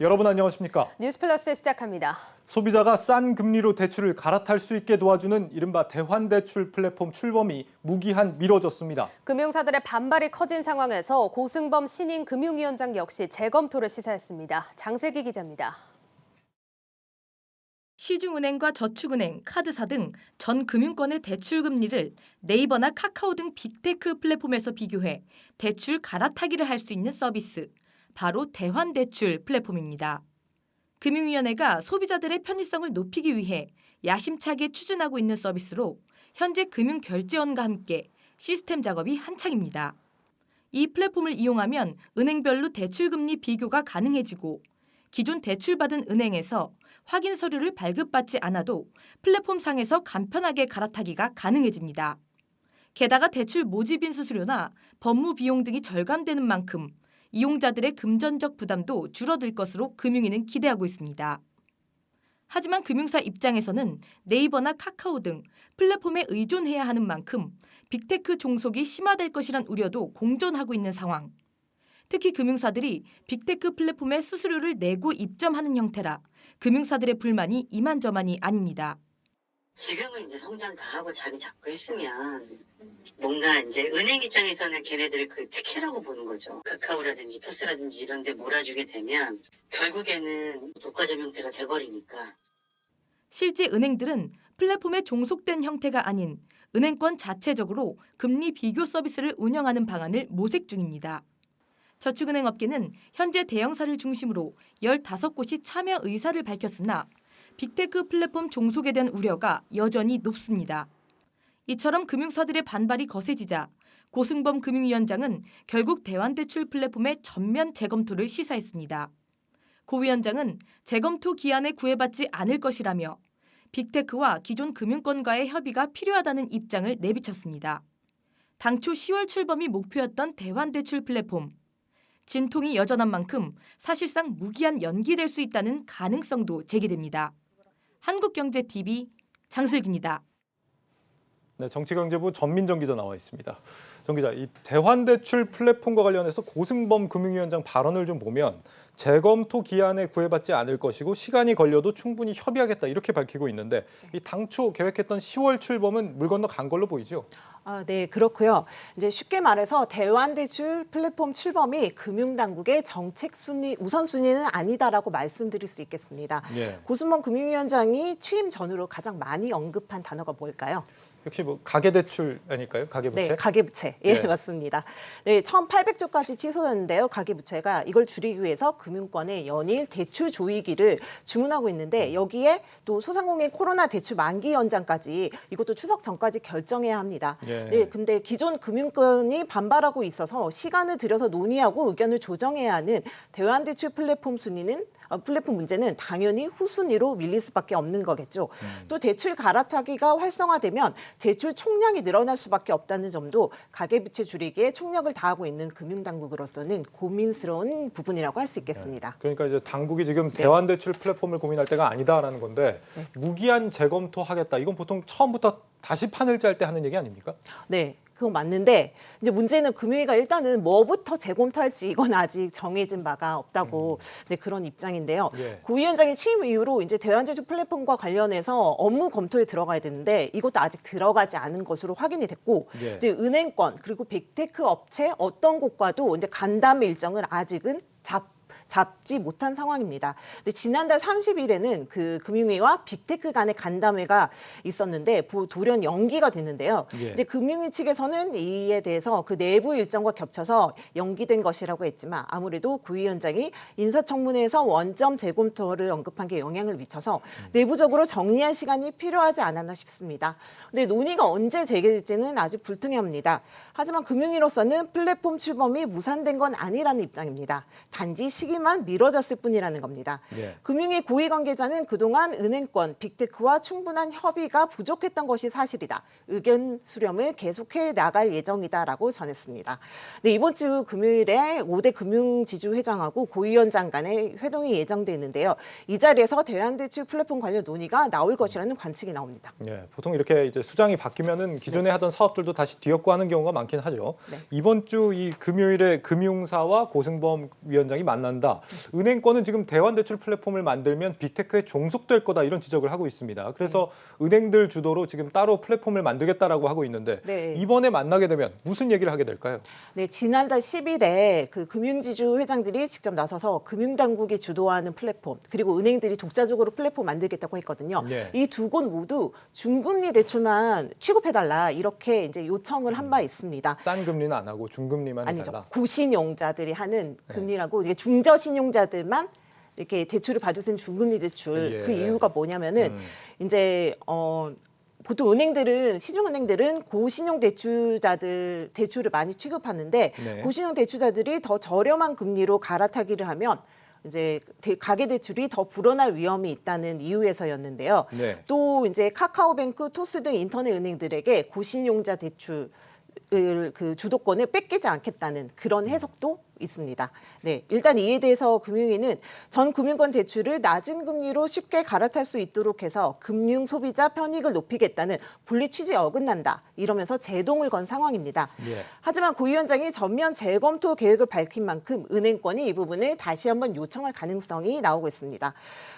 여러분 안녕하십니까? 뉴스플러스 시작합니다. 소비자가 싼 금리로 대출을 갈아탈 수 있게 도와주는 이른바 대환대출 플랫폼 출범이 무기한 미뤄졌습니다. 금융사들의 반발이 커진 상황에서 고승범 신임 금융위원장 역시 재검토를 시사했습니다. 장슬기 기자입니다. 시중은행과 저축은행, 카드사 등 전 금융권의 대출 금리를 네이버나 카카오 등 빅테크 플랫폼에서 비교해 대출 갈아타기를 할 수 있는 서비스, 바로 대환대출 플랫폼입니다. 금융위원회가 소비자들의 편의성을 높이기 위해 야심차게 추진하고 있는 서비스로 현재 금융결제원과 함께 시스템 작업이 한창입니다. 이 플랫폼을 이용하면 은행별로 대출금리 비교가 가능해지고 기존 대출받은 은행에서 확인 서류를 발급받지 않아도 플랫폼상에서 간편하게 갈아타기가 가능해집니다. 게다가 대출 모집인 수수료나 법무 비용 등이 절감되는 만큼 이용자들의 금전적 부담도 줄어들 것으로 금융위는 기대하고 있습니다. 하지만 금융사 입장에서는 네이버나 카카오 등 플랫폼에 의존해야 하는 만큼 빅테크 종속이 심화될 것이란 우려도 공존하고 있는 상황. 특히 금융사들이 빅테크 플랫폼에 수수료를 내고 입점하는 형태라 금융사들의 불만이 이만저만이 아닙니다. 지금은 이제 성장 다 하고 자리 잡고 했으면 뭔가 이제 은행 입장에서는 걔네들을 그 특혜라고 보는 거죠. 카카오라든지 토스라든지 이런 데 몰아주게 되면 결국에는 독과점 형태가 돼버리니까. 실제 은행들은 플랫폼에 종속된 형태가 아닌 은행권 자체적으로 금리 비교 서비스를 운영하는 방안을 모색 중입니다. 저축은행 업계는 현재 대형사를 중심으로 15곳이 참여 의사를 밝혔으나 빅테크 플랫폼 종속에 대한 우려가 여전히 높습니다. 이처럼 금융사들의 반발이 거세지자 고승범 금융위원장은 결국 대환대출 플랫폼의 전면 재검토를 시사했습니다. 고 위원장은 재검토 기한에 구애받지 않을 것이라며 빅테크와 기존 금융권과의 협의가 필요하다는 입장을 내비쳤습니다. 당초 10월 출범이 목표였던 대환대출 플랫폼. 진통이 여전한 만큼 사실상 무기한 연기될 수 있다는 가능성도 제기됩니다. 한국경제TV 장슬기입니다. 네, 정치경제부 전민정 기자 나와 있습니다. 정 기자, 이 대환대출 플랫폼과 관련해서 고승범 금융위원장 발언을 좀 보면 재검토 기한에 구애받지 않을 것이고 시간이 걸려도 충분히 협의하겠다 이렇게 밝히고 있는데 이 당초 계획했던 10월 출범은 물 건너 간 걸로 보이죠? 네, 그렇고요. 이제 쉽게 말해서 대환대출 플랫폼 출범이 금융당국의 정책 순위 우선순위는 아니다라고 말씀드릴 수 있겠습니다. 예. 고승범 금융위원장이 취임 전후로 가장 많이 언급한 단어가 뭘까요? 역시 뭐 가계대출 아닐까요? 가계부채? 네, 가계부채. 예, 네. 맞습니다. 네, 1,800조까지 치솟았는데요. 가계부채가 이걸 줄이기 위해서 금융권의 연일 대출 조이기를 주문하고 있는데 여기에 또 소상공인 코로나 대출 만기 연장까지 이것도 추석 전까지 결정해야 합니다. 예. 네, 근데 기존 금융권이 반발하고 있어서 시간을 들여서 논의하고 의견을 조정해야 하는 대환대출 플랫폼 플랫폼 문제는 당연히 후순위로 밀릴 수밖에 없는 거겠죠. 또 대출 갈아타기가 활성화되면 대출 총량이 늘어날 수밖에 없다는 점도 가계부채 줄이기에 총력을 다하고 있는 금융당국으로서는 고민스러운 부분이라고 할 수 있겠습니다. 그러니까 이제 당국이 지금 대환대출 플랫폼을 고민할 때가 아니다라는 건데 무기한 재검토하겠다. 이건 보통 처음부터 다시 판을 짤 때 하는 얘기 아닙니까? 네. 그건 맞는데 이제 문제는 금융위가 일단은 뭐부터 재검토할지 이건 아직 정해진 바가 없다고 네, 그런 입장인데요. 예. 고 위원장이 취임 이후로 이제 대환대출 플랫폼과 관련해서 업무 검토에 들어가야 되는데 이것도 아직 들어가지 않은 것으로 확인이 됐고 예. 이제 은행권 그리고 빅테크 업체 어떤 곳과도 이제 간담회 일정을 아직은 잡지 못한 상황입니다. 근데 지난달 30일에는 그 금융위와 빅테크 간의 간담회가 있었는데 돌연 연기가 됐는데요. 예. 이제 금융위 측에서는 이에 대해서 그 내부 일정과 겹쳐서 연기된 것이라고 했지만 아무래도 고 위원장이 인사청문회에서 원점 재검토를 언급한 게 영향을 미쳐서 내부적으로 정리할 시간이 필요하지 않았나 싶습니다. 근데 논의가 언제 재개될지는 아직 불투명합니다. 하지만 금융위로서는 플랫폼 출범이 무산된 건 아니라는 입장입니다. 단지 시기만 미뤄졌을 뿐이라는 겁니다. 예. 금융위 고위 관계자는 그동안 은행권, 빅테크와 충분한 협의가 부족했던 것이 사실이다. 의견 수렴을 계속해 나갈 예정이다라고 전했습니다. 네, 이번 주 금요일에 5대 금융지주회장하고 고위원장 간의 회동이 예정돼 있는데요. 이 자리에서 대환대출 플랫폼 관련 논의가 나올 것이라는 관측이 나옵니다. 예, 보통 이렇게 이제 수장이 바뀌면은 기존에 하던 사업들도 다시 뒤엎고 하는 경우가 많긴 하죠. 네. 이번 주 이 금요일에 금융사와 고승범 위원장이 만난다. 한다. 은행권은 지금 대환대출 플랫폼을 만들면 빅테크에 종속될 거다 이런 지적을 하고 있습니다. 그래서 은행들 주도로 지금 따로 플랫폼을 만들겠다라고 하고 있는데 네. 이번에 만나게 되면 무슨 얘기를 하게 될까요? 네, 지난달 10일에 그 금융지주 회장들이 직접 나서서 금융당국이 주도하는 플랫폼 그리고 은행들이 독자적으로 플랫폼 만들겠다고 했거든요. 네. 이 두 곳 모두 중금리 대출만 취급해달라 이렇게 이제 요청을 한 바 있습니다. 싼 금리는 안 하고 중금리만 아니죠. 해달라. 고신용자들이 하는 금리라고 이게 중저신용자들만 이렇게 대출을 받을 수 있는 중금리 대출. 예. 그 이유가 뭐냐면은 이제 보통 은행들은 시중은행들은 고신용 대출자들 대출을 많이 취급하는데 네. 고신용 대출자들이 더 저렴한 금리로 갈아타기를 하면 이제 가계 대출이 더 불어날 위험이 있다는 이유에서였는데요. 네. 또 이제 카카오뱅크, 토스 등 인터넷 은행들에게 고신용자 대출 그 주도권을 뺏기지 않겠다는 그런 해석도 있습니다. 네, 일단 이에 대해서 금융위는 전 금융권 대출을 낮은 금리로 쉽게 갈아탈 수 있도록 해서 금융 소비자 편익을 높이겠다는 본래 취지에 어긋난다 이러면서 제동을 건 상황입니다. 예. 하지만 고 위원장이 전면 재검토 계획을 밝힌 만큼 은행권이 이 부분을 다시 한번 요청할 가능성이 나오고 있습니다.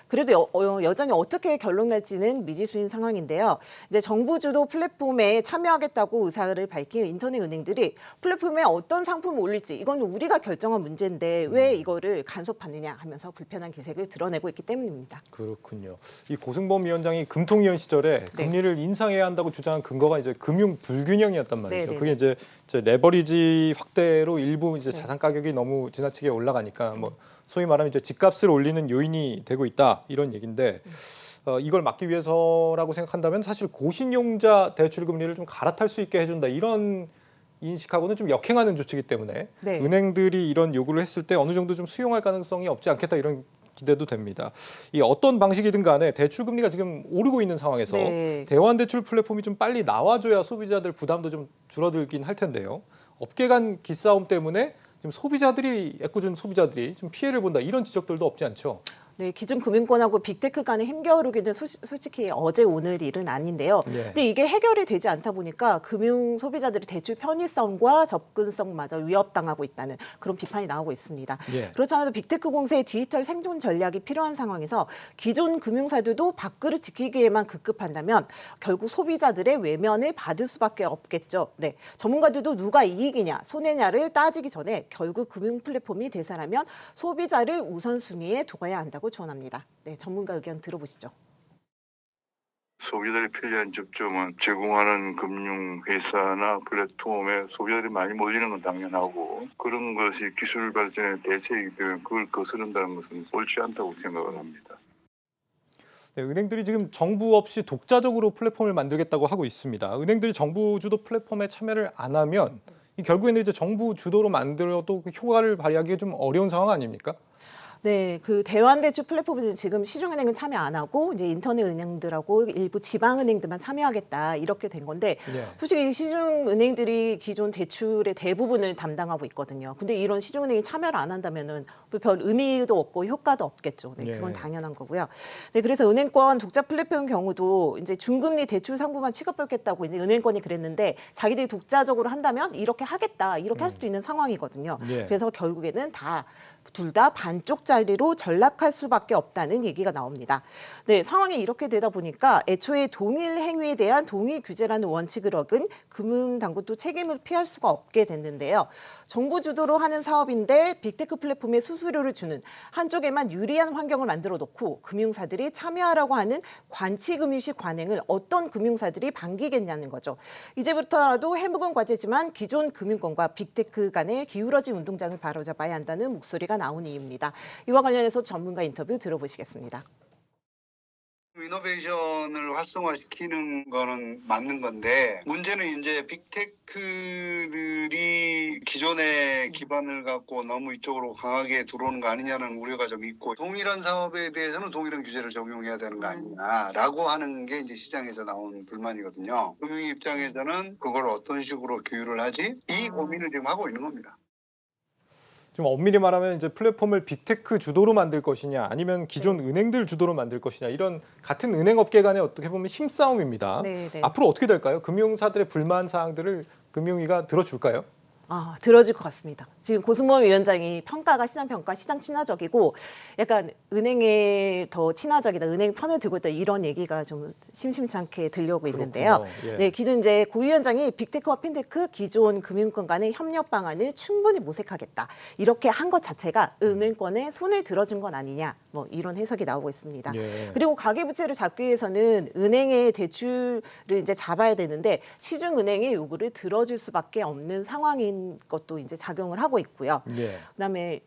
그래도 여전히 어떻게 결론 날지는 미지수인 상황인데요. 이제 정부 주도 플랫폼에 참여하겠다고 의사를 밝힌 인터넷 은행들이 플랫폼에 어떤 상품을 올릴지 이건 우리가 결정한 문제인데 왜 이거를 간섭하느냐 하면서 불편한 기색을 드러내고 있기 때문입니다. 그렇군요. 이 고승범 위원장이 금통위원 시절에 금리를 인상해야 한다고 주장한 근거가 이제 금융 불균형이었단 말이죠. 네네네. 그게 이제 레버리지 확대로 일부 이제 자산 가격이 너무 지나치게 올라가니까 뭐 소위 말하면 이제 집값을 올리는 요인이 되고 있다 이런 얘기인데 이걸 막기 위해서라고 생각한다면 사실 고신용자 대출 금리를 좀 갈아탈 수 있게 해준다 이런 인식하고는 좀 역행하는 조치이기 때문에 네. 은행들이 이런 요구를 했을 때 어느 정도 좀 수용할 가능성이 없지 않겠다 이런 기대도 됩니다. 이 어떤 방식이든 간에 대출 금리가 지금 오르고 있는 상황에서 네. 대환대출 플랫폼이 좀 빨리 나와줘야 소비자들 부담도 좀 줄어들긴 할 텐데요. 업계 간 기싸움 때문에 지금 애꿎은 소비자들이 좀 피해를 본다 이런 지적들도 없지 않죠. 네, 기존 금융권하고 빅테크 간의 힘겨루기는 솔직히 어제 오늘 일은 아닌데요. 네. 근데 이게 해결이 되지 않다 보니까 금융 소비자들의 대출 편의성과 접근성마저 위협당하고 있다는 그런 비판이 나오고 있습니다. 예. 그렇지 않아도 빅테크 공세의 디지털 생존 전략이 필요한 상황에서 기존 금융사들도 밥그릇 지키기에만 급급한다면 결국 소비자들의 외면을 받을 수밖에 없겠죠. 네, 전문가들도 누가 이익이냐 손해냐를 따지기 전에 결국 금융 플랫폼이 대세라면 소비자를 우선순위에 둬야 한다고 조언합니다. 네, 전문가 의견 들어보시죠. 소비자들이 편리한 접점은 제공하는 금융회사나 플랫폼에 소비자들이 많이 몰리는 건 당연하고 그런 것이 기술 발전의 대세이기 때문에 그걸 거스른다는 것은 옳지 않다고 생각을 합니다. 네, 은행들이 지금 정부 없이 독자적으로 플랫폼을 만들겠다고 하고 있습니다. 은행들이 정부 주도 플랫폼에 참여를 안 하면 결국에는 이제 정부 주도로 만들어도 효과를 발휘하기 좀 어려운 상황 아닙니까? 네, 그 대환대출 플랫폼은 지금 시중은행은 참여 안 하고 이제 인터넷 은행들하고 일부 지방은행들만 참여하겠다 이렇게 된 건데 네. 솔직히 시중은행들이 기존 대출의 대부분을 담당하고 있거든요. 근데 이런 시중은행이 참여를 안 한다면은 별 의미도 없고 효과도 없겠죠. 네, 그건 예. 당연한 거고요. 네, 그래서 은행권 독자 플랫폼 경우도 이제 중금리 대출 상품만 취급하겠다고 이제 은행권이 그랬는데 자기들이 독자적으로 한다면 이렇게 하겠다 이렇게 할 수도 있는 상황이거든요. 예. 그래서 결국에는 둘 다 반쪽짜리로 전락할 수밖에 없다는 얘기가 나옵니다. 네, 상황이 이렇게 되다 보니까 애초에 동일 행위에 대한 동일 규제라는 원칙을 어긴 금융당국도 책임을 피할 수가 없게 됐는데요. 정부 주도로 하는 사업인데 빅테크 플랫폼에 수수료를 주는 한쪽에만 유리한 환경을 만들어 놓고 금융사들이 참여하라고 하는 관치금융식 관행을 어떤 금융사들이 반기겠냐는 거죠. 이제부터라도 해묵은 과제지만 기존 금융권과 빅테크 간의 기울어진 운동장을 바로잡아야 한다는 목소리가 나온 이유입니다. 이와 관련해서 전문가 인터뷰 들어보시겠습니다. 이노베이션을 활성화시키는 거는 맞는 건데 문제는 이제 빅테크들이 기존의 기반을 갖고 너무 이쪽으로 강하게 들어오는 거 아니냐는 우려가 좀 있고 동일한 사업에 대해서는 동일한 규제를 적용해야 되는 거 아니냐라고 하는 게 이제 시장에서 나온 불만이거든요. 금융 입장에서는 그걸 어떤 식으로 규율을 하지? 이 고민을 지금 하고 있는 겁니다. 좀 엄밀히 말하면 이제 플랫폼을 빅테크 주도로 만들 것이냐 아니면 기존 은행들 주도로 만들 것이냐 이런 같은 은행 업계 간의 어떻게 보면 힘싸움입니다. 네, 네. 앞으로 어떻게 될까요? 금융사들의 불만 사항들을 금융위가 들어줄까요? 들어줄 것 같습니다. 지금 고승범 위원장이 평가가 시장평가 시장 친화적이고 약간 은행에 더 친화적이다, 은행 편을 들고 있다 이런 얘기가 좀 심심치 않게 들려오고 있는데요. 그렇군요. 예. 네, 기존 이제 고 위원장이 빅테크와 핀테크 기존 금융권 간의 협력 방안을 충분히 모색하겠다 이렇게 한 것 자체가 은행권에 손을 들어준 건 아니냐 뭐 이런 해석이 나오고 있습니다. 예. 그리고 가계부채를 잡기 위해서는 은행의 대출을 이제 잡아야 되는데 시중은행의 요구를 들어줄 수밖에 없는 상황인 것도 이제 작용을 하고 있고요. 예. 그다음에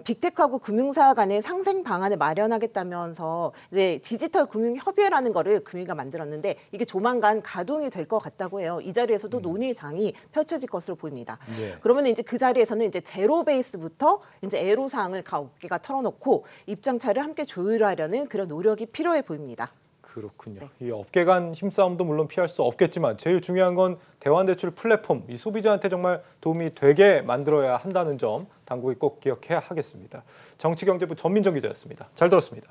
빅테크하고 금융사 간의 상생 방안을 마련하겠다면서 이제 디지털 금융 협의회라는 거를 금융위가 만들었는데 이게 조만간 가동이 될 것 같다고 해요. 이 자리에서도 논의장이 펼쳐질 것으로 보입니다. 예. 그러면 이제 그 자리에서는 이제 제로 베이스부터 이제 애로 사항을 각 업계가 털어놓고 입장차를 함께 조율하려는 그런 노력이 필요해 보입니다. 그렇군요. 이 업계 간 힘싸움도 물론 피할 수 없겠지만 제일 중요한 건 대환대출 플랫폼, 이 소비자한테 정말 도움이 되게 만들어야 한다는 점 당국이 꼭 기억해야 하겠습니다. 정치경제부 전민정 기자였습니다. 잘 들었습니다.